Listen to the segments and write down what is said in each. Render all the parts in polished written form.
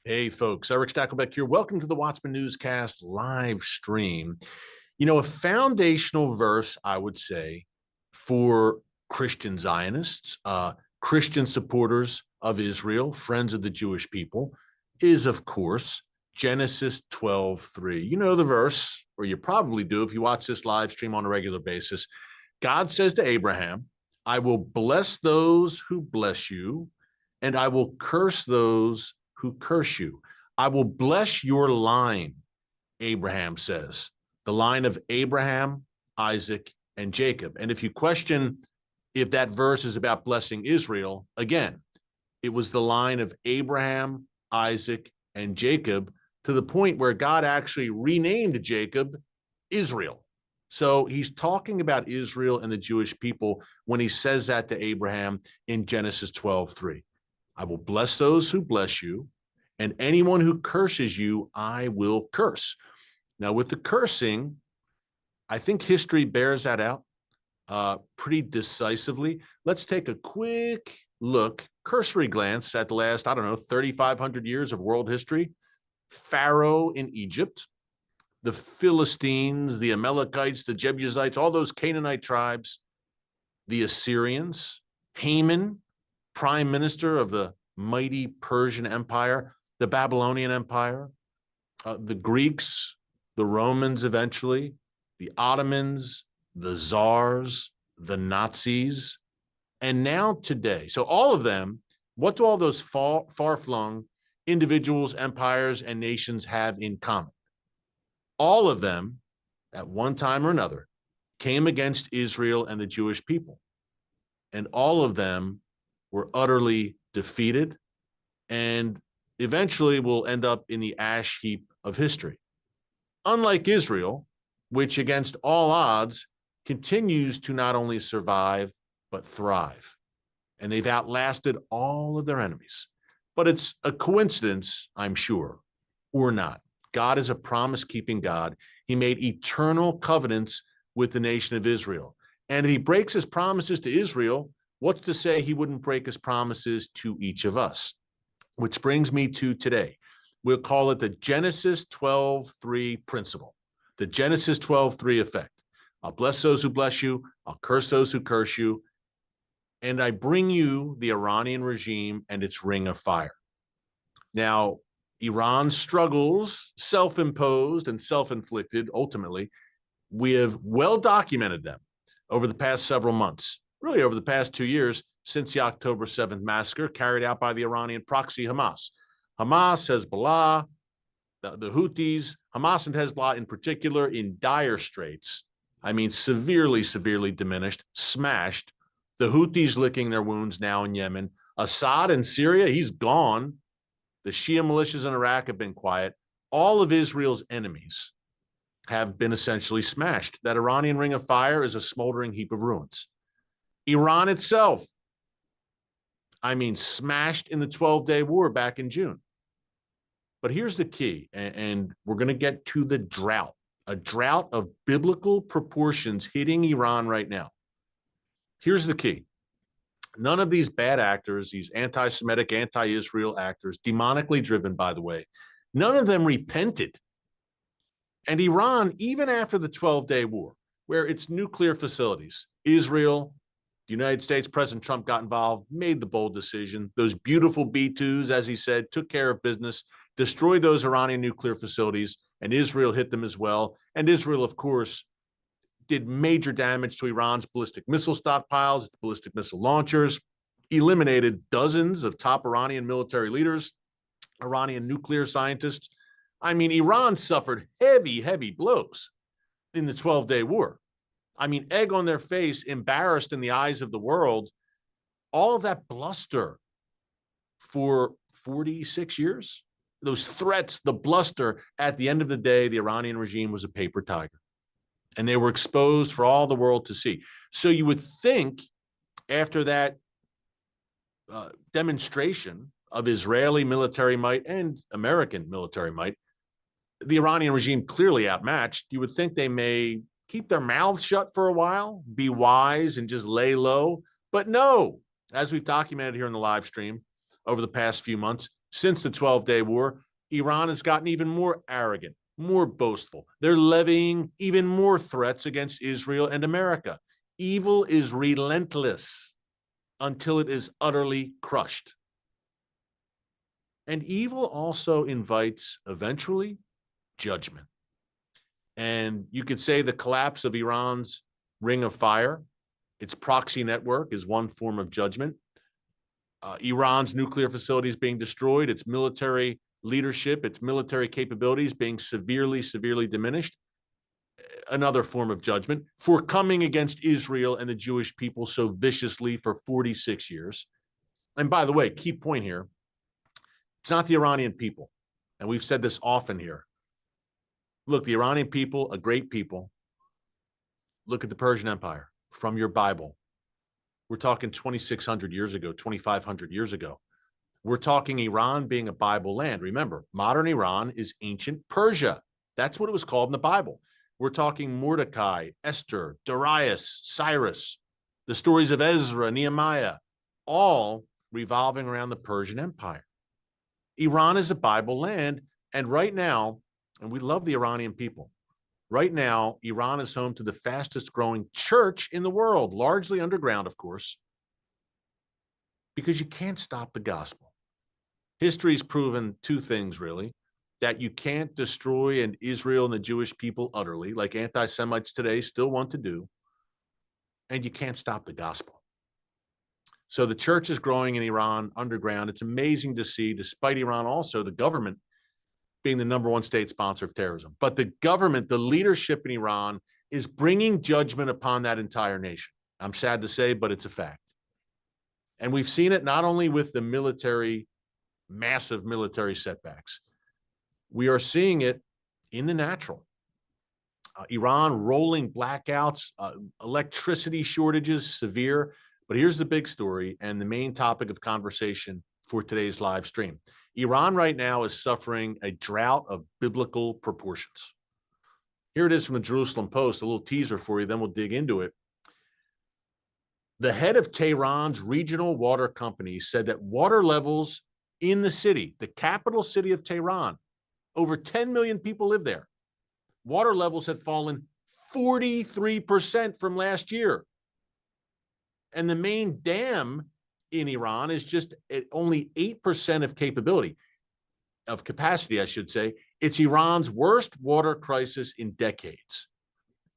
Hey, folks, Erick Stakelbeck here. Welcome to the Watchman Newscast live stream. A foundational verse, I would say, for Christian Zionists, Christian supporters of Israel, friends of the Jewish people, is, of course, Genesis 12:3. You know the verse, or you probably do if you watch this live stream on a regular basis. God says to Abraham, I will bless those who bless you, and I will curse those who curse you. I will bless your line, Abraham says, the line of Abraham, Isaac, and Jacob. And if you question if that verse is about blessing Israel, again, it was the line of Abraham, Isaac, and Jacob, to the point where God actually renamed Jacob Israel. So he's talking about Israel and the Jewish people when he says that to Abraham in Genesis 12:3. I will bless those who bless you, and anyone who curses you, I will curse. Now, with the cursing, I think history bears that out pretty decisively. Let's take a quick look, cursory glance at the last, 3,500 years of world history. Pharaoh in Egypt, the Philistines, the Amalekites, the Jebusites, all those Canaanite tribes, the Assyrians, Haman, prime minister of the mighty Persian Empire, the Babylonian Empire, the Greeks, the Romans eventually, the Ottomans, the Czars, the Nazis, and now today. So all of them, what do all those far-flung individuals, empires, and nations have in common? All of them, at one time or another, came against Israel and the Jewish people. And all of them were utterly defeated and eventually will end up in the ash heap of history. Unlike Israel, which against all odds continues to not only survive, but thrive. And they've outlasted all of their enemies. But it's a coincidence, I'm sure, or not. God is a promise-keeping God. He made eternal covenants with the nation of Israel. And if he breaks his promises to Israel, what's to say he wouldn't break his promises to each of us? Which brings me to today. We'll call it the Genesis 12:3 principle, the Genesis 12:3 effect. I'll bless those who bless you. I'll curse those who curse you. And I bring you the Iranian regime and its ring of fire. Now, Iran's struggles, self-imposed and self-inflicted, ultimately, we have well documented them over the past several months, really over the past 2 years, since the October 7th massacre carried out by the Iranian proxy Hamas. Hamas, Hezbollah, the Houthis, Hamas and Hezbollah in particular, in dire straits. I mean, severely, severely diminished, smashed. The Houthis licking their wounds now in Yemen. Assad in Syria, he's gone. The Shia militias in Iraq have been quiet. All of Israel's enemies have been essentially smashed. That Iranian ring of fire is a smoldering heap of ruins. Iran itself, smashed in the 12-day war back in June. But here's the key, and we're going to get to the drought, a drought of biblical proportions hitting Iran right now. Here's the key. None of these bad actors, these anti-Semitic, anti-Israel actors, demonically driven, by the way, none of them repented. And Iran, even after the 12-day war, where its nuclear facilities, Israel, the United States, President Trump got involved, made the bold decision. Those beautiful B-2s, as he said, took care of business, destroyed those Iranian nuclear facilities, and Israel hit them as well. And Israel, of course, did major damage to Iran's ballistic missile stockpiles, its ballistic missile launchers, eliminated dozens of top Iranian military leaders, Iranian nuclear scientists. Iran suffered heavy, heavy blows in the 12-day war. Egg on their face, embarrassed in the eyes of the world, all of that bluster for 46 years, those threats, the bluster, at the end of the day, the Iranian regime was a paper tiger. And they were exposed for all the world to see. So you would think after that demonstration of Israeli military might and American military might, the Iranian regime clearly outmatched. You would think they may keep their mouths shut for a while, be wise and just lay low. But no, as we've documented here in the live stream over the past few months, Since the 12-day war, Iran has gotten even more arrogant, more boastful. They're levying even more threats against Israel and America. Evil is relentless until it is utterly crushed. And evil also invites, eventually, judgment. And you could say the collapse of Iran's ring of fire, its proxy network, is one form of judgment. Iran's nuclear facilities being destroyed, its military leadership, its military capabilities being severely, severely diminished, another form of judgment for coming against Israel and the Jewish people so viciously for 46 years. And by the way, key point here, it's not the Iranian people. And we've said this often here. Look, the Iranian people, a great people. Look at the Persian Empire from your Bible. We're talking 2,600 years ago, 2,500 years ago. We're talking Iran being a Bible land. Remember, modern Iran is ancient Persia. That's what it was called in the Bible. We're talking Mordecai, Esther, Darius, Cyrus, the stories of Ezra, Nehemiah, all revolving around the Persian Empire. Iran is a Bible land, and right now, and we love the Iranian people, right now, Iran is home to the fastest growing church in the world, largely underground, of course, because you can't stop the gospel. History's proven two things, really, that you can't destroy Israel and the Jewish people utterly, like anti-Semites today still want to do, and you can't stop the gospel. So the church is growing in Iran underground. It's amazing to see, despite Iran also, the government being the #1 state sponsor of terrorism. But the government, the leadership in Iran, is bringing judgment upon that entire nation. I'm sad to say, but it's a fact. And we've seen it not only with the military, massive military setbacks. We are seeing it in the natural. Iran rolling blackouts, electricity shortages, severe. But here's the big story and the main topic of conversation for today's live stream. Iran right now is suffering a drought of biblical proportions. Here it is from the Jerusalem Post, a little teaser for you, then we'll dig into it. The head of Tehran's regional water company said that water levels in the city, the capital city of Tehran, over 10 million people live there. Water levels had fallen 43% from last year. And the main dam in Iran is just at only 8% of capacity, I should say. It's Iran's worst water crisis in decades.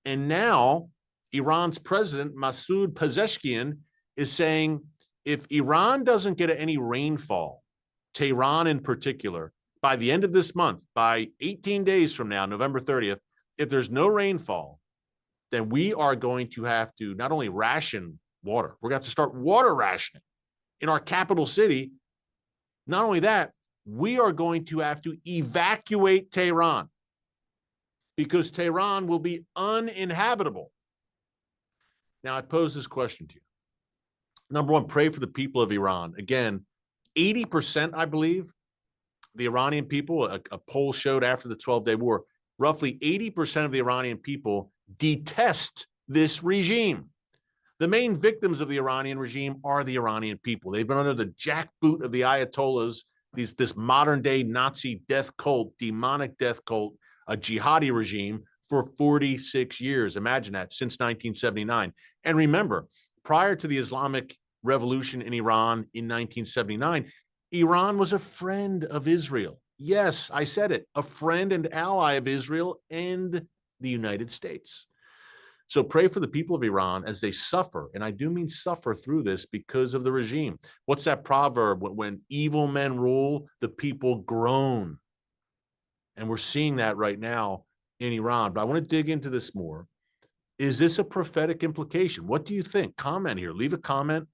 And now Iran's president, Masoud Pezeshkian, is saying if Iran doesn't get any rainfall, Tehran in particular, by the end of this month, by 18 days from now, November 30th, if there's no rainfall, then we are going to have to not only ration water, we're going to have to start water rationing in our capital city. Not only that, we are going to have to evacuate Tehran because Tehran will be uninhabitable. Now, I pose this question to you. #1, pray for the people of Iran. Again, 80%, I believe, the Iranian people, a poll showed after the 12-day war, roughly 80% of the Iranian people detest this regime. The main victims of the Iranian regime are the Iranian people. They've been under the jackboot of the Ayatollahs, this modern-day Nazi death cult, demonic death cult, a jihadi regime for 46 years. Imagine that, since 1979. And remember, prior to the Islamic Revolution in Iran in 1979, Iran was a friend of Israel. Yes, I said it, a friend and ally of Israel and the United States. So pray for the people of Iran as they suffer, and I do mean suffer through this because of the regime. What's that proverb? When evil men rule, the people groan. And we're seeing that right now in Iran. But I want to dig into this more. Is this a prophetic implication? What do you think? Comment here. Leave a comment.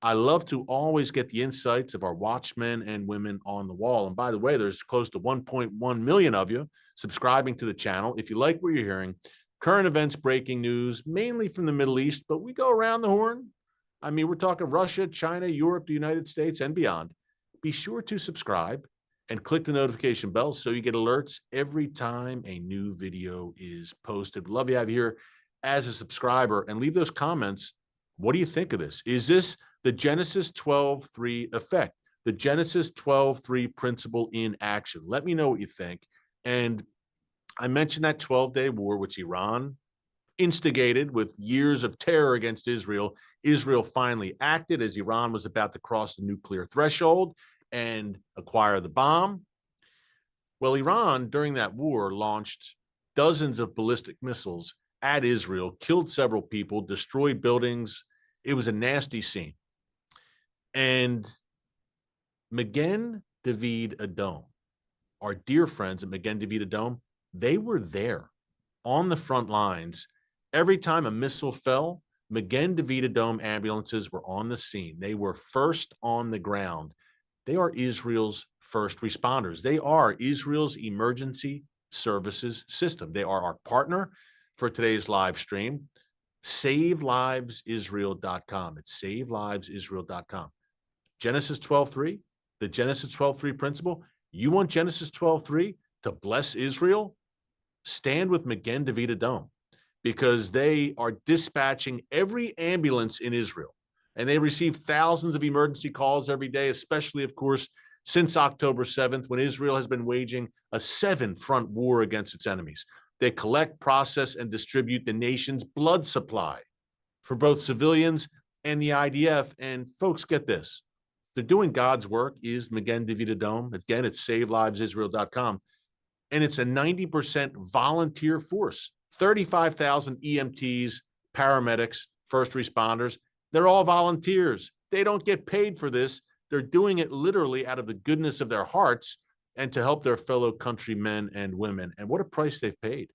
I love to always get the insights of our watchmen and women on the wall. And by the way, there's close to 1.1 million of you subscribing to the channel. If you like what you're hearing, current events, breaking news, mainly from the Middle East, but we go around the horn. I mean, we're talking Russia, China, Europe, the United States, and beyond. Be sure to subscribe and click the notification bell so you get alerts every time a new video is posted. Love you have you here as a subscriber, and leave those comments. What do you think of this? Is this the Genesis 12:3 effect? the Genesis 12:3 principle in action. Let me know what you think. And I mentioned that 12-day war, which Iran instigated with years of terror against Israel. Israel finally acted as Iran was about to cross the nuclear threshold and acquire the bomb. Well, Iran, during that war, launched dozens of ballistic missiles at Israel, killed several people, destroyed buildings. It was a nasty scene. And Magen David Adom, our dear friends at Magen David Adom, they were there on the front lines. Every time a missile fell, Magen David Adom ambulances were on the scene. They were first on the ground. They are Israel's first responders. They are Israel's emergency services system. They are our partner for today's live stream. SaveLivesIsrael.com. It's SaveLivesIsrael.com. Genesis 12:3, the Genesis 12:3 principle. You want Genesis 12:3 to bless Israel? Stand with Magen David Adom, because they are dispatching every ambulance in Israel. And they receive thousands of emergency calls every day, especially, of course, since October 7th, when Israel has been waging a 7-front war against its enemies. They collect, process, and distribute the nation's blood supply for both civilians and the IDF. And folks, get this. They're doing God's work, is Magen David Adom. Again, it's SaveLivesIsrael.com. And it's a 90% volunteer force. 35,000 EMTs, paramedics, first responders. They're all volunteers. They don't get paid for this. They're doing it literally out of the goodness of their hearts and to help their fellow countrymen and women. And what a price they've paid.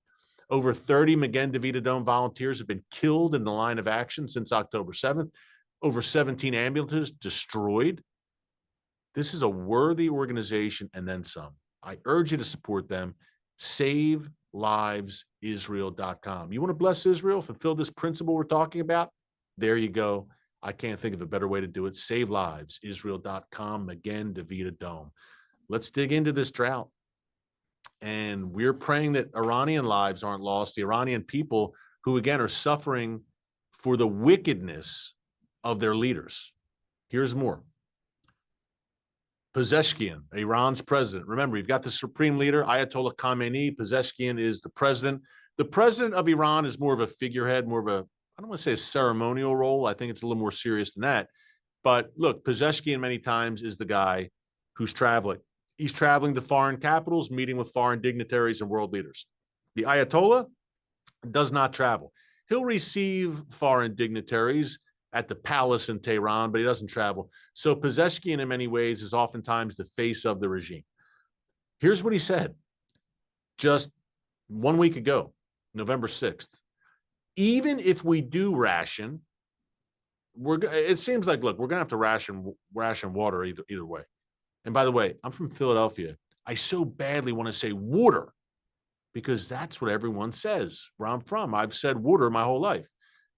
Over 30 Magen David Adom volunteers have been killed in the line of action since October 7th. Over 17 ambulances destroyed. This is a worthy organization and then some. I urge you to support them. SaveLivesIsrael.com. You want to bless Israel, fulfill this principle we're talking about? There you go. I can't think of a better way to do it. SaveLivesIsrael.com. Magen David Adom. Let's dig into this drought. And we're praying that Iranian lives aren't lost, the Iranian people who, again, are suffering for the wickedness of their leaders. Here's more. Pezeshkian, Iran's president. Remember, you've got the supreme leader, Ayatollah Khamenei. Pezeshkian is the president. The president of Iran is more of a figurehead, more of a, I don't want to say a ceremonial role. I think it's a little more serious than that. But look, Pezeshkian many times is the guy who's traveling. He's traveling to foreign capitals, meeting with foreign dignitaries and world leaders. The Ayatollah does not travel. He'll receive foreign dignitaries at the palace in Tehran, but he doesn't travel. So Pezeshkian, in many ways, is oftentimes the face of the regime. Here's what he said just 1 week ago, November 6th. Even if we do ration, it seems like, look, we're going to have to ration water either way. And by the way, I'm from Philadelphia. I so badly want to say water because that's what everyone says where I'm from. I've said water my whole life.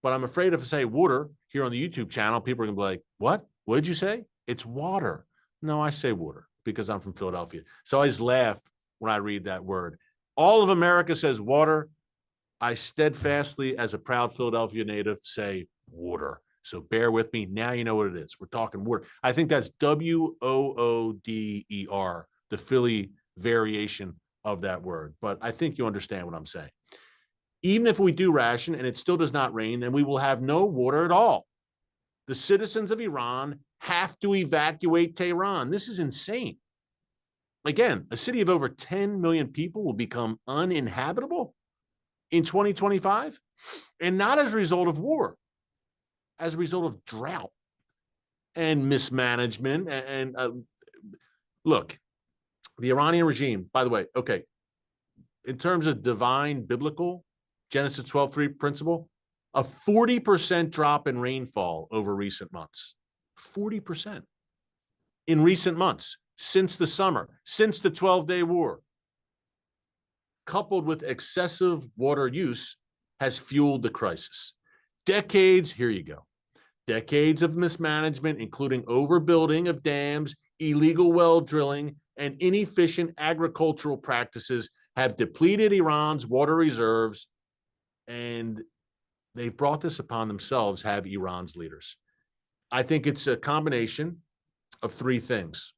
But I'm afraid if I say water here on the YouTube channel, people are going to be like, what? What did you say? It's water. No, I say water because I'm from Philadelphia. So I always laugh when I read that word. All of America says water. I steadfastly, as a proud Philadelphia native, say water. So bear with me. Now you know what it is. We're talking water. I think that's WOODER, the Philly variation of that word. But I think you understand what I'm saying. Even if we do ration and it still does not rain, then we will have no water at all. The citizens of Iran have to evacuate Tehran. This is insane. Again, a city of over 10 million people will become uninhabitable in 2025, and not as a result of war, as a result of drought and mismanagement. And look, the Iranian regime, by the way, okay, in terms of divine biblical Genesis 12:3 principle, a 40% drop in rainfall over recent months. 40% in recent months, since the summer, since the 12-day war, coupled with excessive water use, has fueled the crisis. Decades, here you go, decades of mismanagement, including overbuilding of dams, illegal well drilling, and inefficient agricultural practices have depleted Iran's water reserves, and they've brought this upon themselves, have Iran's leaders. I think it's a combination of three things.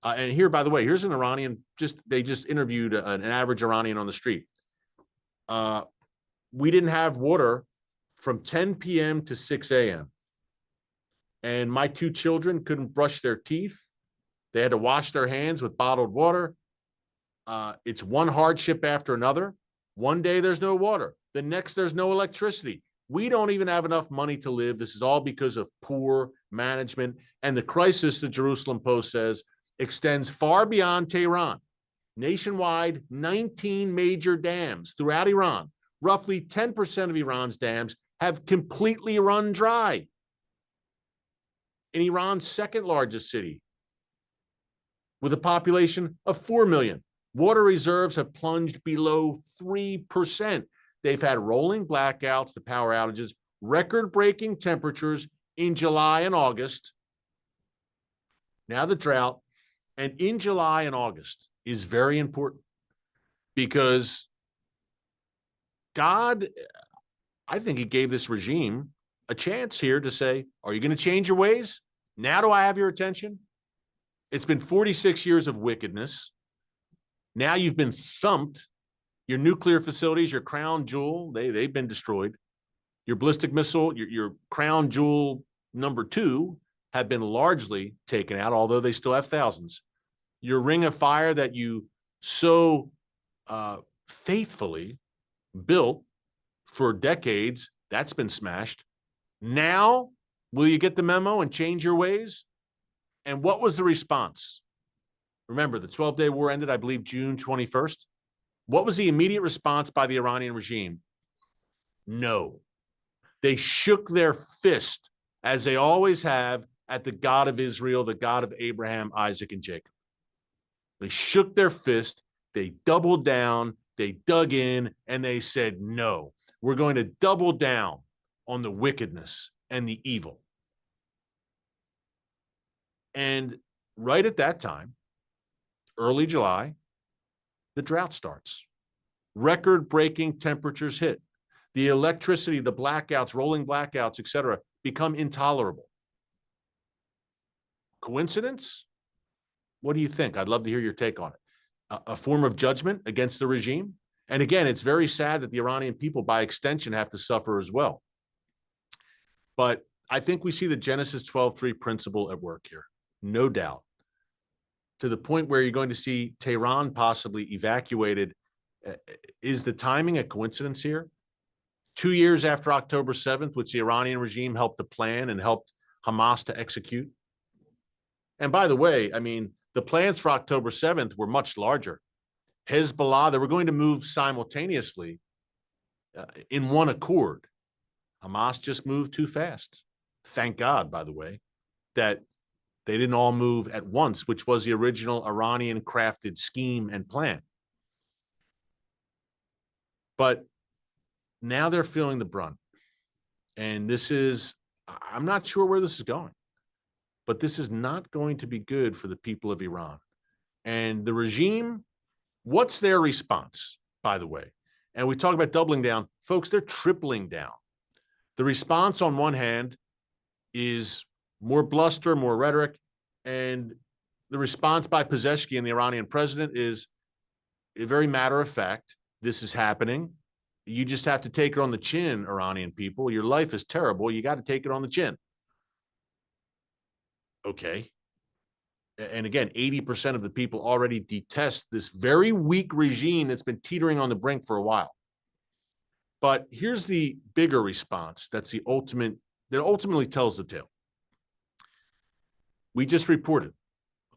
And here, by the way, here's an Iranian, they just interviewed an average Iranian on the street. We didn't have water from 10 p.m. to 6 a.m. And my two children couldn't brush their teeth. They had to wash their hands with bottled water. It's one hardship after another. One day there's no water. The next there's no electricity. We don't even have enough money to live. This is all because of poor management. And the crisis, the Jerusalem Post says, extends far beyond Tehran. Nationwide, 19 major dams throughout Iran. Roughly 10% of Iran's dams have completely run dry. In Iran's second largest city, with a population of 4 million, water reserves have plunged below 3%. They've had rolling blackouts, the power outages, record-breaking temperatures in July and August. Now the drought. And in July and August is very important because God, I think he gave this regime a chance here to say, are you going to change your ways? Now do I have your attention? It's been 46 years of wickedness. Now you've been thumped. Your nuclear facilities, your crown jewel, they've been destroyed. Your ballistic missile, your crown jewel number 2 have been largely taken out, although they still have thousands. Your ring of fire that you so faithfully built for decades, that's been smashed. Now, will you get the memo and change your ways? And what was the response? Remember, the 12-day war ended, I believe, June 21st. What was the immediate response by the Iranian regime? No. They shook their fist, as they always have, at the God of Israel, the God of Abraham, Isaac, and Jacob. They shook their fist, they doubled down, they dug in, and they said, no, we're going to double down on the wickedness and the evil. And right at that time, early July, the drought starts. Record-breaking temperatures hit. The electricity, the blackouts, rolling blackouts, etc., become intolerable. Coincidence? What do you think? I'd love to hear your take on it. A form of judgment against the regime? And again, it's very sad that the Iranian people, by extension, have to suffer as well. But I think we see the Genesis 12:3 principle at work here, no doubt, to the point where you're going to see Tehran possibly evacuated. Is the timing a coincidence here? 2 years after October 7th, which the Iranian regime helped to plan and helped Hamas to execute. And by the way, I mean, the plans for October 7th were much larger. Hezbollah, they were going to move simultaneously in one accord. Hamas just moved too fast. Thank God, by the way, that they didn't all move at once, which was the original Iranian crafted scheme and plan. But now they're feeling the brunt. And this is, I'm not sure where this is going, but this is not going to be good for the people of Iran. And the regime, what's their response, by the way? And we talk about doubling down. Folks, they're tripling down. The response on one hand is more bluster, more rhetoric, and the response by Pezeshkian, the Iranian president, is a very matter of fact. This is happening. You just have to take it on the chin, Iranian people. Your life is terrible. You got to take it on the chin. Okay. And again, 80% of the people already detest this very weak regime that's been teetering on the brink for a while. But here's the bigger response that's the ultimate, that ultimately tells the tale. We just reported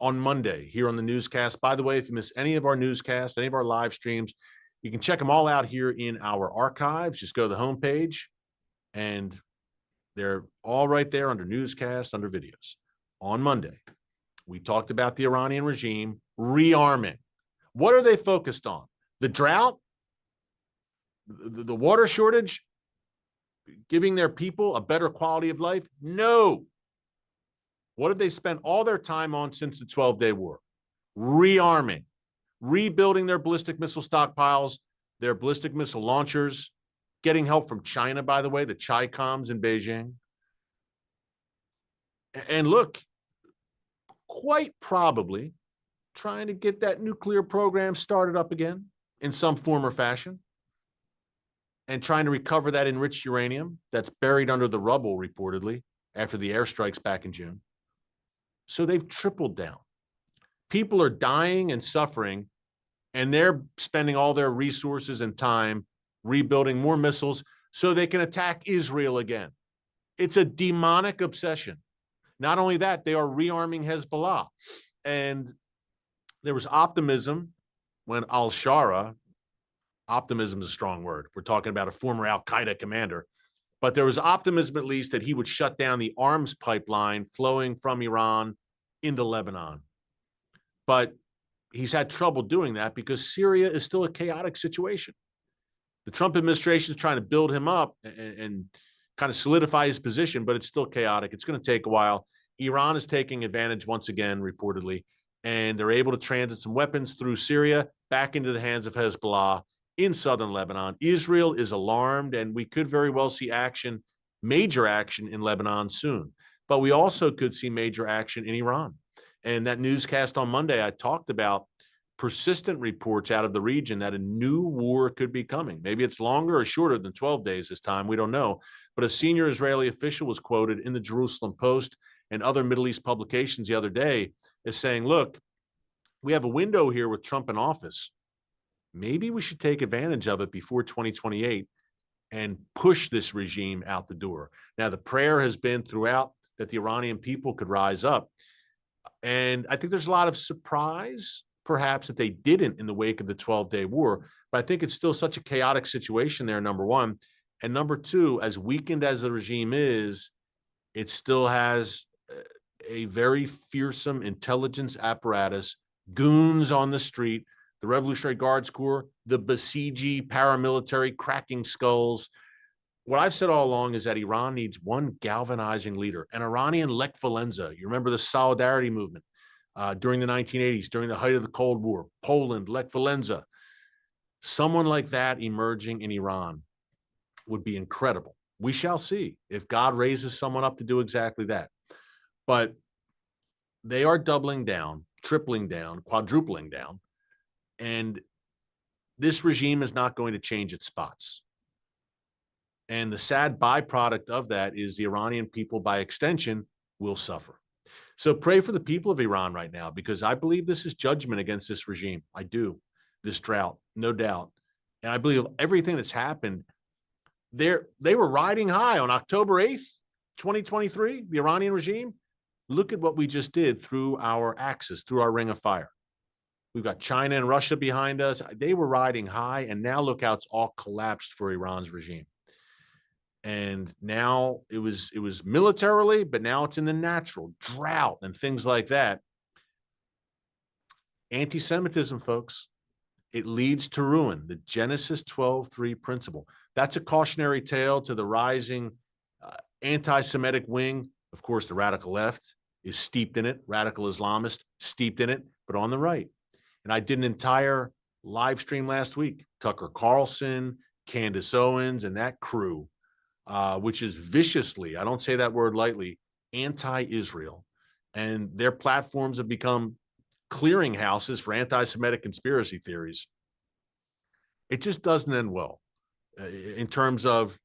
on Monday here on the newscast. By the way, if you miss any of our newscasts, any of our live streams, you can check them all out here in our archives. Just go to the homepage, and they're all right there under newscast, under videos. On Monday, we talked about the Iranian regime rearming. What are they focused on? The drought? The water shortage? Giving their people a better quality of life? No. What did they spend all their time on since the 12-day war? Rearming, rebuilding their ballistic missile stockpiles, their ballistic missile launchers, getting help from China, by the way, the Chi-Coms in Beijing. And look, quite probably trying to get that nuclear program started up again in some form or fashion, and trying to recover that enriched uranium that's buried under the rubble, reportedly, after the airstrikes back in June. So they've tripled down. People are dying and suffering, and they're spending all their resources and time rebuilding more missiles so they can attack Israel again. It's a demonic obsession. Not only that, they are rearming Hezbollah. And there was optimism when al-Shara, optimism is a strong word. We're talking about a former al-Qaeda commander, but there was optimism at least that he would shut down the arms pipeline flowing from Iran into Lebanon. But he's had trouble doing that because Syria is still a chaotic situation. The Trump administration is trying to build him up and kind of solidify his position, but it's still chaotic. It's going to take a while. Iran is taking advantage once again, reportedly, and they're able to transit some weapons through Syria back into the hands of Hezbollah in southern Lebanon. Israel is alarmed, and we could very well see action, major action in Lebanon soon. But we also could see major action in Iran. And that newscast on Monday, I talked about persistent reports out of the region that a new war could be coming. Maybe it's longer or shorter than 12 days this time. We don't know. But a senior Israeli official was quoted in the Jerusalem Post and other Middle East publications the other day as saying, look, we have a window here with Trump in office. Maybe we should take advantage of it before 2028 and push this regime out the door. Now, the prayer has been throughout that the Iranian people could rise up. And I think there's a lot of surprise, perhaps, that they didn't in the wake of the 12-day war. But I think it's still such a chaotic situation there, number one. And number two, as weakened as the regime is, it still has a very fearsome intelligence apparatus, goons on the street, the Revolutionary Guards Corps, the Basiji paramilitary cracking skulls. What I've said all along is that Iran needs one galvanizing leader, an Iranian Lech Walesa. You remember the Solidarity movement during the 1980s, during the height of the Cold War, Poland, Lech Walesa. Someone like that emerging in Iran would be incredible. We shall see if God raises someone up to do exactly that. But they are doubling down, tripling down, quadrupling down. And this regime is not going to change its spots. And the sad byproduct of that is the Iranian people, by extension, will suffer. So pray for the people of Iran right now, because I believe this is judgment against this regime. I do. This drought, no doubt. And I believe everything that's happened, they were riding high on October 8th, 2023, the Iranian regime. Look at what we just did through our axis, through our ring of fire. We've got China and Russia behind us. They were riding high, and now look how it's all collapsed for Iran's regime. And now it was militarily, but now it's in the natural, drought and things like that. Anti-Semitism, folks, it leads to ruin. The Genesis 12:3 principle. That's a cautionary tale to the rising anti-Semitic wing. Of course, the radical left is steeped in it, radical Islamist steeped in it, but on the right. And I did an entire live stream last week. Tucker Carlson, Candace Owens, and that crew, which is viciously, I don't say that word lightly, anti-Israel. And their platforms have become clearinghouses for anti-Semitic conspiracy theories. It just doesn't end well in terms of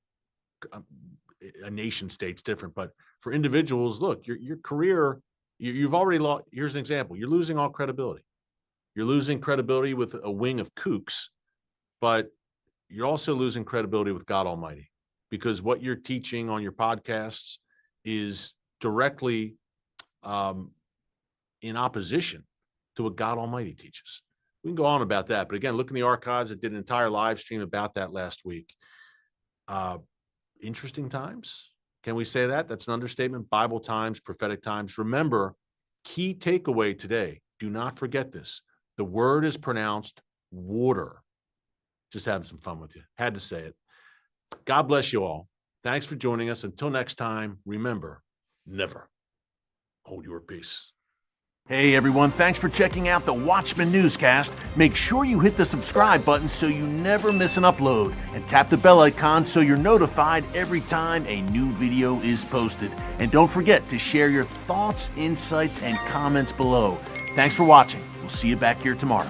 a nation state's different. But for individuals, look, your career, you've already lost. Here's an example. You're losing all credibility. You're losing credibility with a wing of kooks, but you're also losing credibility with God Almighty, because what you're teaching on your podcasts is directly in opposition to what God Almighty teaches. We can go on about that, but again, look in the archives. I did an entire live stream about that last week. Interesting times. Can we say that? That's an understatement. Bible times, prophetic times. Remember, key takeaway today. Do not forget this. The word is pronounced water. Just having some fun with you. Had to say it. God bless you all. Thanks for joining us. Until next time, remember, never hold your peace. Hey everyone, thanks for checking out the Watchman Newscast. Make sure you hit the subscribe button so you never miss an upload, and tap the bell icon so you're notified every time a new video is posted. And don't forget to share your thoughts, insights, and comments below. Thanks for watching. We'll see you back here tomorrow.